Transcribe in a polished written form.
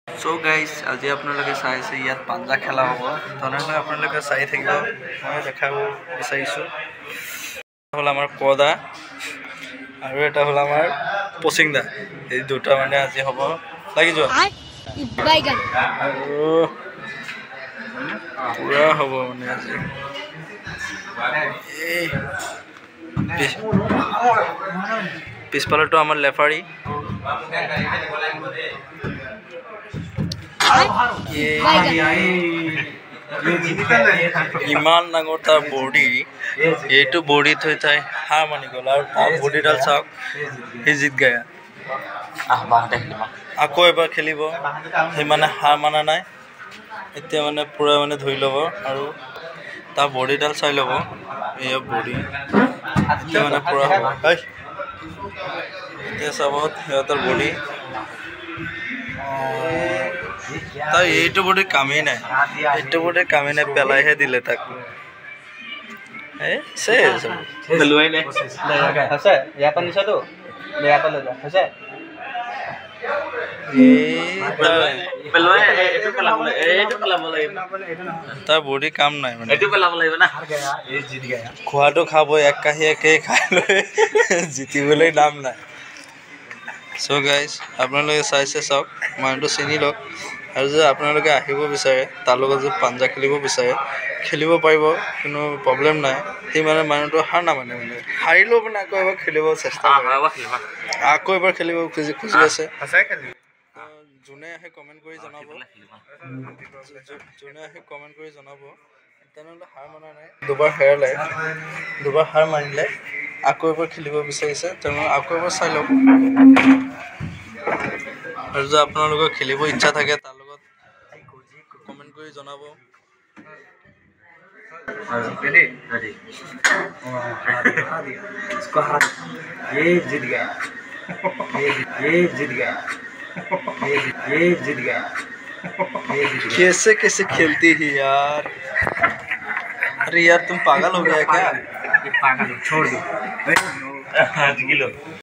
So guys, আজি আপোনালোকে চাইছে ইয়াত পাঞ্জা খেলা হ'ব তেনেহলে আপোনালোকে চাই থাকিব মই দেখাব বিচাৰিছো হল আমাৰ কোদা আৰু এটা হল আমাৰ পচিংদা এই দুটা মানে আজি হ'ব লাগি যোৱা বাইগান পুৰা হ'ব মানে আজি পিছফালেটো আমাৰ লেফাৰী ইমান ডাঙৰ তাৰ বডি এইটো বডিত হৈ যায় হাঁ মানি গ'ল আৰু তাৰ বডিডাল চাওক সি জিত গায়া আকৌ এবাৰ খেলিব সি মানে হাঁ মানা নাই এতিয়া মানে পুৰা মানে ধৰি ল'ব আৰু তাৰ বডিডাল চাই ল'ব এয়া বডি এতিয়া মানে পুৰা হ'ব এতিয়া চাব সিহঁতৰ বডি তাই এইটো বডি কামেই নাই এইটো বডি কামেই নাই পেলাইহে দিলে তাক পেলোৱাই নাই হৈছে ইয়াৰ পৰা নিছাতো ইয়াৰ পৰা লৈ যা হৈছে তাৰ বডি কাম নাই মানে খোৱাটো খাব এক কাহি একেই খাই লৈ জিতিবলৈ নাম নাই সো গাইজ আপোনালোকে চাইছে চাওক মানুহটো চিনি লওক আৰু যদি আপোনালোকে আহিব বিচাৰে তাৰ লগত যদি পাঞ্জা খেলিব বিচাৰে খেলিব পাৰিব কোনো প্ৰব্লেম নাই সি মানে মানুহটো হাৰ নামানে মানে হাৰিলেও মানে আকৌ এবাৰ খেলিব চেষ্টা কৰে আকৌ এবাৰ খেলিব খুজি আছে যোনে আহে কমেণ্ট কৰি জনাব তেনেহ'লে হাৰ মনা নাই দুবাৰ হেৰালে দুবাৰ হাৰ মাৰিলে আকৌ এবাৰ খেলিব বিচাৰিছে তেনেহ'লে আকৌ এবাৰ চাই লওক আৰু যদি আপোনালোকৰ খেলিব ইচ্ছা থাকে তাৰ লগত কমেণ্ট কৰি জনাব ये जीत गया कैसे कैसे खेलती है यार अरे यार तुम पागल हो गया क्या पागल छोड़ दो